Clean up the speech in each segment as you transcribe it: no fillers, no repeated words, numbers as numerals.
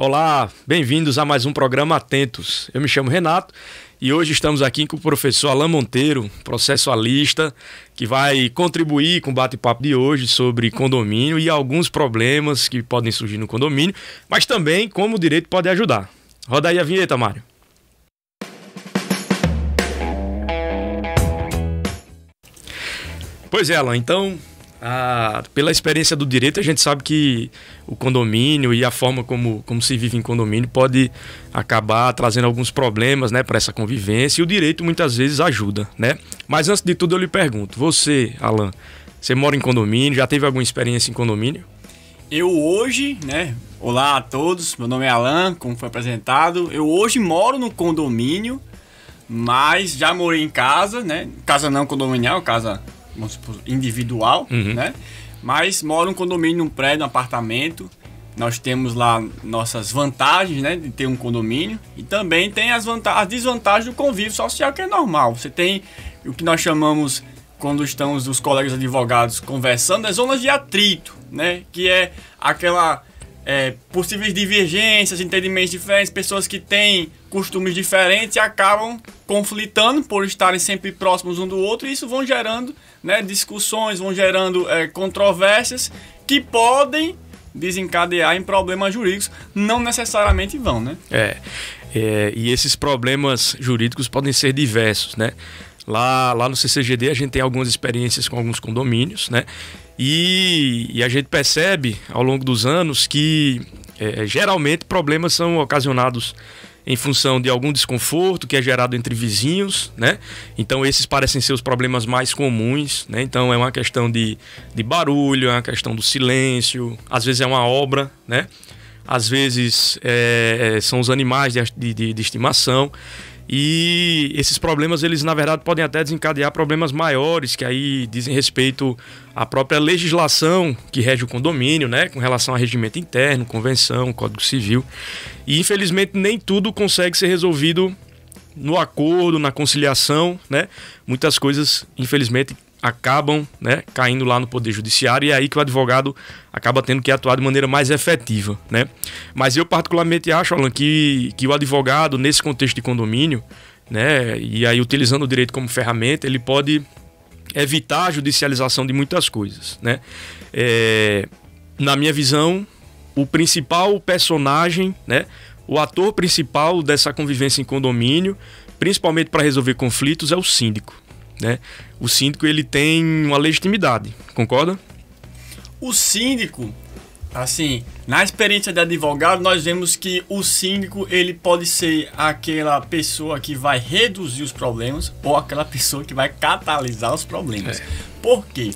Olá, bem-vindos a mais um programa Atentos. Eu me chamo Renato e hoje estamos aqui com o professor Alan Monteiro, processualista, que vai contribuir com o bate-papo de hoje sobre condomínio e alguns problemas que podem surgir no condomínio, mas também como o direito pode ajudar. Roda aí a vinheta, Mário. Pois é, Alan, então, pela experiência do direito, a gente sabe que o condomínio e a forma como se vive em condomínio pode acabar trazendo alguns problemas, né, para essa convivência, e o direito muitas vezes ajuda, né? Mas antes de tudo eu lhe pergunto, você, Alan, você mora em condomínio, já teve alguma experiência em condomínio? Eu hoje, né, olá a todos, meu nome é Alan, como foi apresentado, eu hoje moro no condomínio, mas já morei em casa, né, casa não condominial, casa individual, né? Mas moro num condomínio, num prédio, num apartamento. Nós temos lá nossas vantagens, né, de ter um condomínio, e também tem as desvantagens do convívio social, que é normal. Você tem o que nós chamamos, quando estamos os colegas advogados conversando, as zonas de atrito, né? Que é aquela possíveis divergências, entendimentos diferentes, pessoas que têm costumes diferentes e acabam conflitando por estarem sempre próximos um do outro, e isso vão gerando, né, discussões, vão gerando controvérsias que podem desencadear em problemas jurídicos, não necessariamente vão, né? E esses problemas jurídicos podem ser diversos, né? Lá no CCGD a gente tem algumas experiências com alguns condomínios, né? E a gente percebe ao longo dos anos que geralmente problemas são ocasionados em função de algum desconforto que é gerado entre vizinhos, né? Então esses parecem ser os problemas mais comuns, né? Então é uma questão de barulho, é uma questão do silêncio, às vezes é uma obra, né? Às vezes são os animais de estimação. E esses problemas, eles na verdade podem até desencadear problemas maiores, que aí dizem respeito à própria legislação que rege o condomínio, né, com relação a regimento interno, convenção, Código Civil. E infelizmente nem tudo consegue ser resolvido no acordo, na conciliação, né? Muitas coisas, infelizmente, acabam, né, caindo lá no Poder Judiciário, e é aí que o advogado acaba tendo que atuar de maneira mais efetiva, né? Mas eu particularmente acho, Alan, que o advogado, nesse contexto de condomínio, né, e aí utilizando o direito como ferramenta, ele pode evitar a judicialização de muitas coisas, né? Na minha visão, o principal personagem, né, o ator principal dessa convivência em condomínio, principalmente para resolver conflitos, é o síndico, né? O síndico, ele tem uma legitimidade, concorda? O síndico, assim, na experiência de advogado, nós vemos que o síndico, ele pode ser aquela pessoa que vai reduzir os problemas ou aquela pessoa que vai catalisar os problemas. Por quê?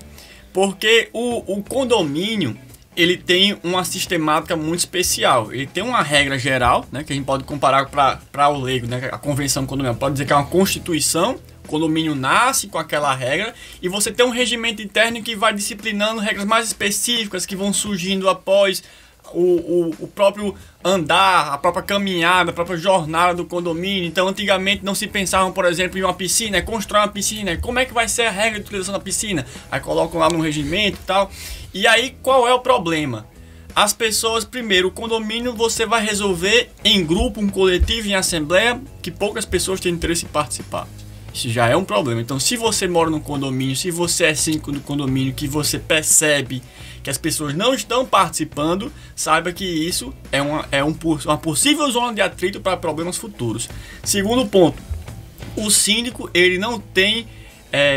Porque o condomínio, ele tem uma sistemática muito especial. Ele tem uma regra geral, né, que a gente pode comparar para o leigo, né, a convenção condominial. Pode dizer que é uma constituição. O condomínio nasce com aquela regra e você tem um regimento interno que vai disciplinando regras mais específicas que vão surgindo após o próprio andar, a própria caminhada, a própria jornada do condomínio. Então, antigamente não se pensava, por exemplo, em uma piscina, constrói uma piscina, como é que vai ser a regra de utilização da piscina? Aí colocam lá no regimento e tal. E aí, qual é o problema? As pessoas, primeiro, o condomínio você vai resolver em grupo, um coletivo, em assembleia, que poucas pessoas têm interesse em participar. Isso já é um problema. Então, se você mora num condomínio, se você é síndico do condomínio, que você percebe que as pessoas não estão participando, saiba que isso é uma possível zona de atrito para problemas futuros. Segundo ponto, o síndico, ele não tem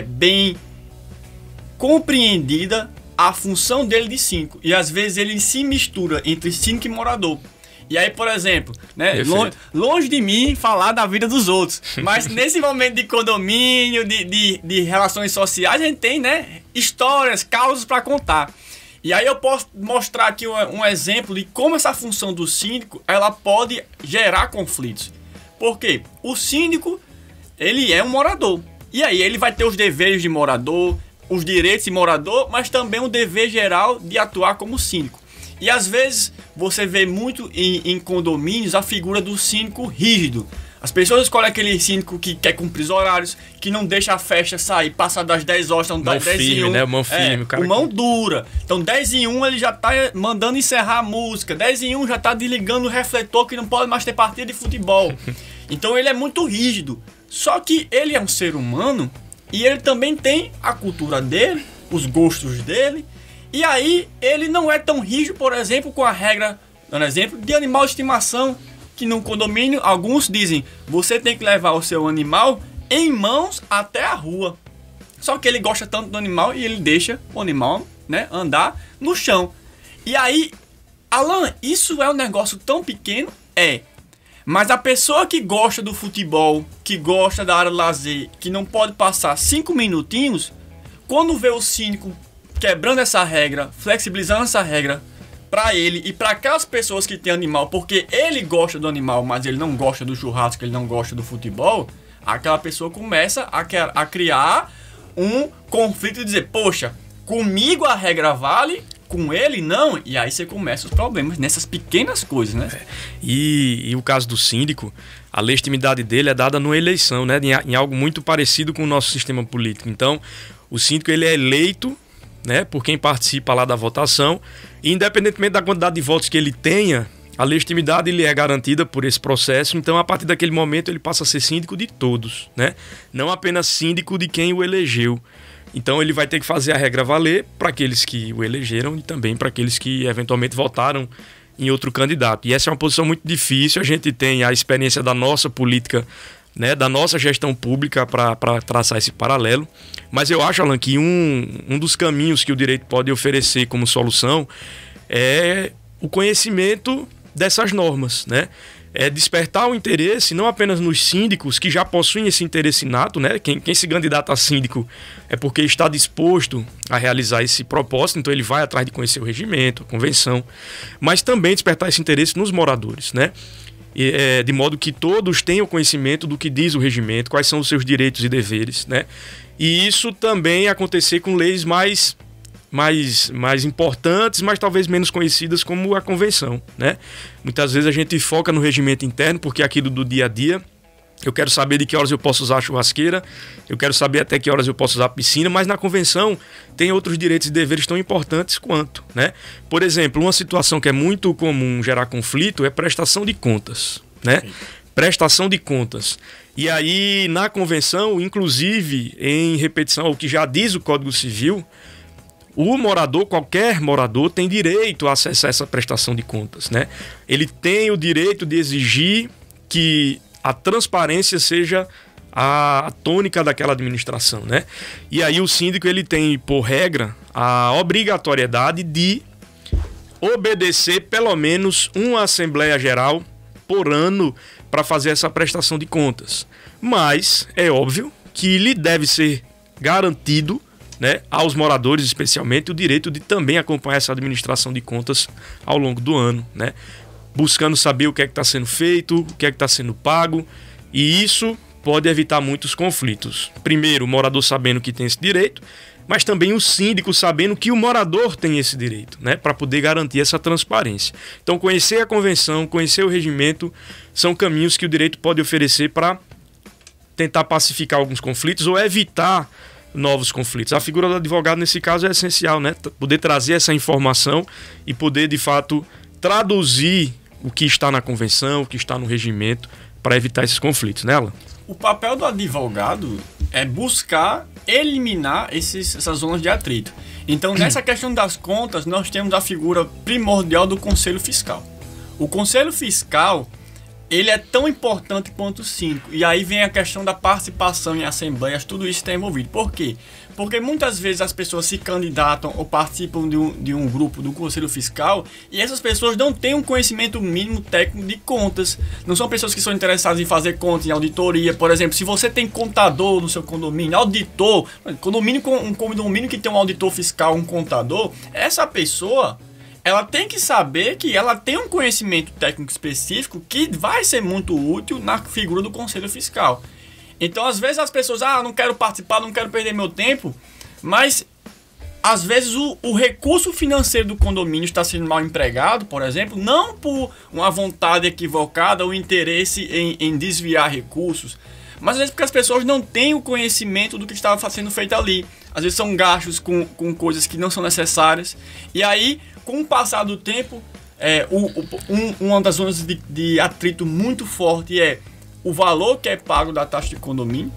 bem compreendida a função dele de síndico. E às vezes ele se mistura entre síndico e morador. E aí, por exemplo, né, longe de mim falar da vida dos outros, mas nesse momento de condomínio, de relações sociais, a gente tem, né, histórias, causas para contar. E aí eu posso mostrar aqui um exemplo de como essa função do síndico, ela pode gerar conflitos. Por quê? O síndico, ele é um morador. E aí ele vai ter os deveres de morador, os direitos de morador, mas também o dever geral de atuar como síndico. E às vezes você vê muito em condomínios a figura do síndico rígido. As pessoas escolhem aquele síndico que quer cumprir os horários, que não deixa a festa sair, passa das 10 horas, então mão 10 firme, e 1. Né? Mão firme, o cara o mão dura. Então 10 e 1 ele já tá mandando encerrar a música. 10 e 1 já tá desligando o refletor que não pode mais ter partida de futebol. Então ele é muito rígido. Só que ele é um ser humano e ele também tem a cultura dele, os gostos dele. E aí ele não é tão rígido, por exemplo, com a regra, dando exemplo, de animal de estimação, que no condomínio alguns dizem, você tem que levar o seu animal em mãos até a rua. Só que ele gosta tanto do animal e ele deixa o animal, né, andar no chão. E aí, Alan, isso é um negócio tão pequeno? É. Mas a pessoa que gosta do futebol, que gosta da área de lazer, que não pode passar 5 minutinhos, quando vê o síndico quebrando essa regra, flexibilizando essa regra para ele e para aquelas pessoas que têm animal, porque ele gosta do animal, mas ele não gosta do churrasco, ele não gosta do futebol, aquela pessoa começa a criar um conflito e dizer, poxa, comigo a regra vale, com ele não, e aí você começa os problemas nessas pequenas coisas, né? E o caso do síndico, a legitimidade dele é dada numa eleição, né? Em algo muito parecido com o nosso sistema político. Então, o síndico ele é eleito, né, por quem participa lá da votação, e independentemente da quantidade de votos que ele tenha, a legitimidade lhe é garantida por esse processo. Então, a partir daquele momento, ele passa a ser síndico de todos, né? Não apenas síndico de quem o elegeu. Então, ele vai ter que fazer a regra valer para aqueles que o elegeram e também para aqueles que eventualmente votaram em outro candidato. E essa é uma posição muito difícil. A gente tem a experiência da nossa política, né, da nossa gestão pública para traçar esse paralelo. Mas eu acho, Alan, que um dos caminhos que o direito pode oferecer como solução é o conhecimento dessas normas, né? É despertar o interesse não apenas nos síndicos que já possuem esse interesse inato, né? Quem se candidata a síndico é porque está disposto a realizar esse propósito, então ele vai atrás de conhecer o regimento, a convenção, mas também despertar esse interesse nos moradores, né? De modo que todos tenham conhecimento do que diz o regimento, quais são os seus direitos e deveres, né? E isso também acontecer com leis mais importantes, mas talvez menos conhecidas, como a convenção, né? Muitas vezes a gente foca no regimento interno, porque é aquilo do dia a dia. Eu quero saber de que horas eu posso usar a churrasqueira, eu quero saber até que horas eu posso usar a piscina, mas na convenção tem outros direitos e deveres tão importantes quanto, né? Por exemplo, uma situação que é muito comum gerar conflito é prestação de contas, né? Sim. Prestação de contas. E aí, na convenção, inclusive, em repetição ao que já diz o Código Civil, o morador, qualquer morador, tem direito a acessar essa prestação de contas, né? Ele tem o direito de exigir que a transparência seja a tônica daquela administração, né? E aí o síndico ele tem, por regra, a obrigatoriedade de obedecer pelo menos uma Assembleia Geral por ano para fazer essa prestação de contas. Mas é óbvio que lhe deve ser garantido, né, aos moradores especialmente, o direito de também acompanhar essa administração de contas ao longo do ano, né? Buscando saber o que é que está sendo feito, o que é que está sendo pago, e isso pode evitar muitos conflitos. Primeiro, o morador sabendo que tem esse direito, mas também o síndico sabendo que o morador tem esse direito, né, para poder garantir essa transparência. Então, conhecer a convenção, conhecer o regimento, são caminhos que o direito pode oferecer para tentar pacificar alguns conflitos ou evitar novos conflitos. A figura do advogado, nesse caso, é essencial, né? Poder trazer essa informação e poder, de fato, traduzir o que está na convenção, o que está no regimento, para evitar esses conflitos, né, Alan? O papel do advogado é buscar eliminar essas zonas de atrito. Então, nessa questão das contas, nós temos a figura primordial do Conselho Fiscal. O Conselho Fiscal, ele é tão importante quanto o síndico. E aí vem a questão da participação em assembleias, tudo isso está envolvido. Por quê? Porque muitas vezes as pessoas se candidatam ou participam de um grupo do Conselho Fiscal e essas pessoas não têm um conhecimento mínimo técnico de contas. Não são pessoas que são interessadas em fazer contas, em auditoria. Por exemplo, se você tem contador no seu condomínio, auditor, um condomínio que tem um auditor fiscal, um contador, essa pessoa, ela tem que saber que ela tem um conhecimento técnico específico que vai ser muito útil na figura do Conselho Fiscal. Então, às vezes as pessoas, não quero participar, não quero perder meu tempo, mas às vezes o recurso financeiro do condomínio está sendo mal empregado, por exemplo, não por uma vontade equivocada ou interesse em desviar recursos, mas às vezes porque as pessoas não têm o conhecimento do que estava sendo feito ali. Às vezes são gastos com coisas que não são necessárias. E aí, com o passar do tempo, uma das zonas de atrito muito forte é o valor que é pago da taxa de condomínio.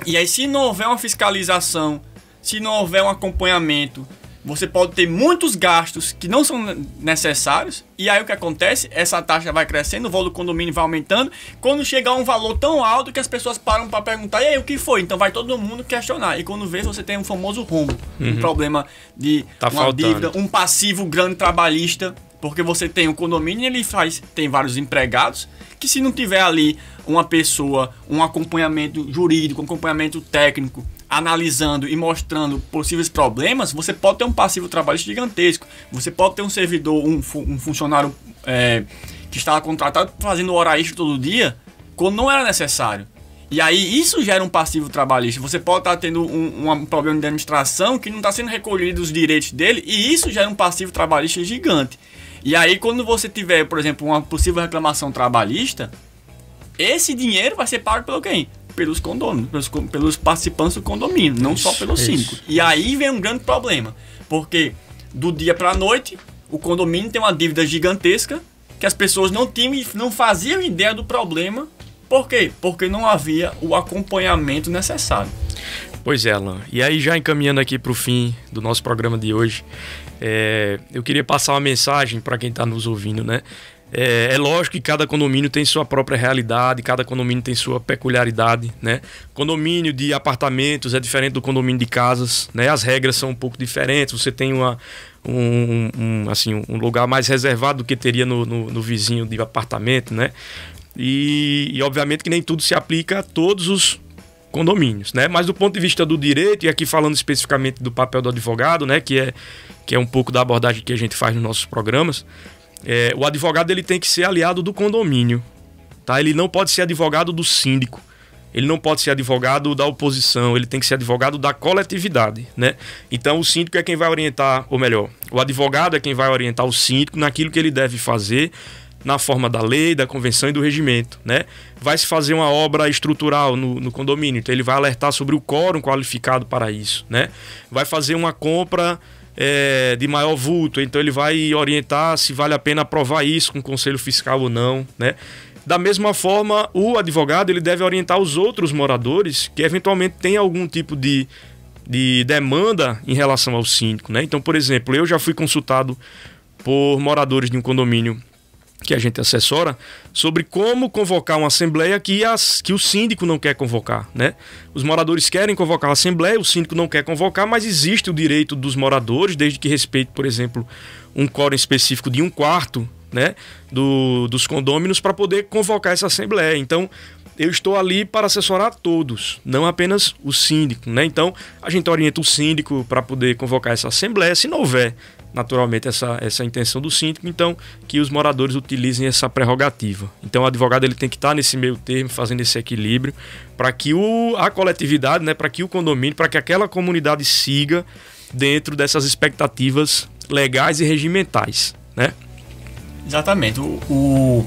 E aí, se não houver uma fiscalização, se não houver um acompanhamento, você pode ter muitos gastos que não são necessários. E aí o que acontece? Essa taxa vai crescendo, o valor do condomínio vai aumentando. Quando chegar a um valor tão alto que as pessoas param para perguntar, e aí, o que foi? Então vai todo mundo questionar. E quando vê, você tem um famoso rombo. Um problema de uma dívida, um passivo grande trabalhista. Porque você tem o condomínio, tem vários empregados, que se não tiver ali uma pessoa, um acompanhamento jurídico, um acompanhamento técnico, analisando e mostrando possíveis problemas, você pode ter um passivo trabalhista gigantesco. Você pode ter um servidor, um funcionário que estava contratado fazendo hora extra todo dia, quando não era necessário. E aí isso gera um passivo trabalhista. Você pode estar tendo um problema de administração que não está sendo recolhido os direitos dele, e isso gera um passivo trabalhista gigante. E aí quando você tiver, por exemplo, uma possível reclamação trabalhista, esse dinheiro vai ser pago pelo quem? Pelos condôminos, pelos participantes do condomínio, não só pelo síndico. E aí vem um grande problema, porque do dia para a noite, o condomínio tem uma dívida gigantesca que as pessoas não faziam ideia do problema. Por quê? Porque não havia o acompanhamento necessário. Pois é, Alan. E aí, já encaminhando aqui para o fim do nosso programa de hoje, eu queria passar uma mensagem para quem está nos ouvindo, né? É lógico que cada condomínio tem sua própria realidade, cada condomínio tem sua peculiaridade, né? Condomínio de apartamentos é diferente do condomínio de casas, né? As regras são um pouco diferentes, você tem um lugar mais reservado do que teria no vizinho de apartamento, né? E obviamente que nem tudo se aplica a todos os condomínios, né? Mas do ponto de vista do direito, e aqui falando especificamente do papel do advogado, né? Que é um pouco da abordagem que a gente faz nos nossos programas, o advogado ele tem que ser aliado do condomínio, tá? Ele não pode ser advogado do síndico, ele não pode ser advogado da oposição, ele tem que ser advogado da coletividade, né? Então o síndico é quem vai orientar, ou melhor, o advogado é quem vai orientar o síndico naquilo que ele deve fazer na forma da lei, da convenção e do regimento, né? Vai se fazer uma obra estrutural no condomínio, então ele vai alertar sobre o quórum qualificado para isso, né? Vai fazer uma compra de maior vulto, então ele vai orientar se vale a pena aprovar isso com o conselho fiscal ou não, né? Da mesma forma, o advogado ele deve orientar os outros moradores que eventualmente têm algum tipo de demanda em relação ao síndico, né? Então, por exemplo, eu já fui consultado por moradores de um condomínio que a gente assessora sobre como convocar uma assembleia que o síndico não quer convocar, né? Os moradores querem convocar a assembleia, o síndico não quer convocar, mas existe o direito dos moradores, desde que respeite, por exemplo, um quórum específico de 1/4, né, dos condôminos para poder convocar essa assembleia. Então, eu estou ali para assessorar todos, não apenas o síndico, né? Então, a gente orienta o síndico para poder convocar essa assembleia, se não houver naturalmente essa intenção do síndico, então que os moradores utilizem essa prerrogativa. Então o advogado ele tem que estar nesse meio termo, fazendo esse equilíbrio, para que a coletividade, né, para que o condomínio, para que aquela comunidade siga dentro dessas expectativas legais e regimentais, né? Exatamente. O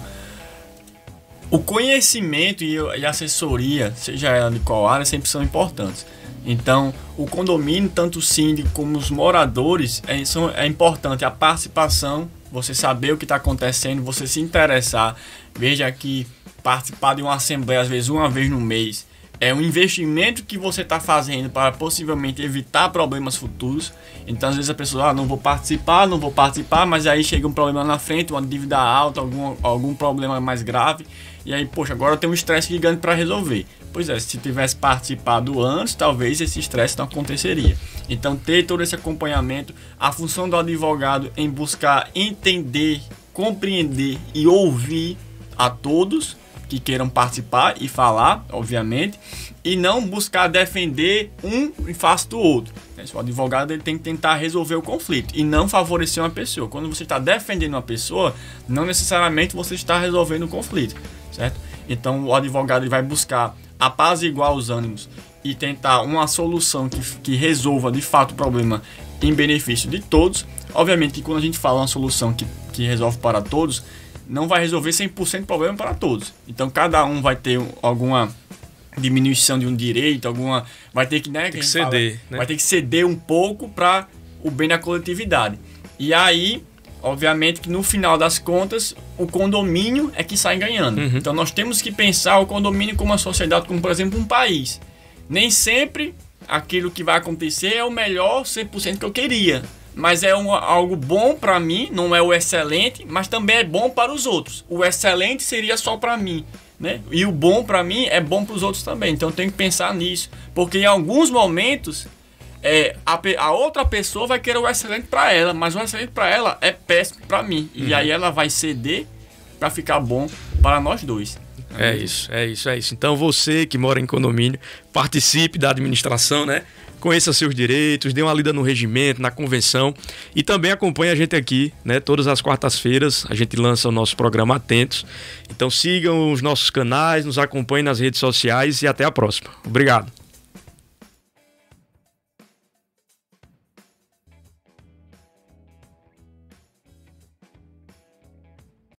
conhecimento e a assessoria, seja ela de qual área, sempre são importantes. Então, o condomínio, tanto o síndico como os moradores, é importante a participação, você saber o que está acontecendo, você se interessar. Veja que participar de uma assembleia, às vezes uma vez no mês, é um investimento que você está fazendo para possivelmente evitar problemas futuros. Então, às vezes a pessoa, não vou participar, mas aí chega um problema na frente, uma dívida alta, algum problema mais grave. E aí, poxa, agora eu tenho um estresse gigante para resolver. Pois é, se tivesse participado antes, talvez esse estresse não aconteceria. Então, ter todo esse acompanhamento, a função do advogado em buscar entender, compreender e ouvir a todos que queiram participar e falar, obviamente, e não buscar defender um em face do outro. O advogado ele tem que tentar resolver o conflito e não favorecer uma pessoa. Quando você está defendendo uma pessoa, não necessariamente você está resolvendo o conflito, certo? Então o advogado ele vai buscar apaziguar os ânimos e tentar uma solução que resolva de fato o problema em benefício de todos. Obviamente que quando a gente fala uma solução que resolve para todos, não vai resolver 100% do problema para todos. Então cada um vai ter alguma diminuição de um direito, vai ter que, né, tem que ceder, né? Vai ter que ceder um pouco para o bem da coletividade. E aí, obviamente que no final das contas, o condomínio é que sai ganhando. Então nós temos que pensar o condomínio como uma sociedade, como por exemplo um país. Nem sempre aquilo que vai acontecer é o melhor 100% que eu queria. Mas é algo bom para mim, não é o excelente, mas também é bom para os outros. O excelente seria só para mim, né? E o bom para mim é bom para os outros também. Então eu tenho que pensar nisso, porque em alguns momentos a outra pessoa vai querer o excelente para ela, mas o excelente para ela é péssimo para mim. E aí ela vai ceder para ficar bom para nós dois. É isso. Então você que mora em condomínio, participe da administração, né? Conheça seus direitos, dê uma lida no regimento, na convenção e também acompanhe a gente aqui, né? Todas as quartas-feiras a gente lança o nosso programa Atentos. Então sigam os nossos canais, nos acompanhem nas redes sociais e até a próxima. Obrigado.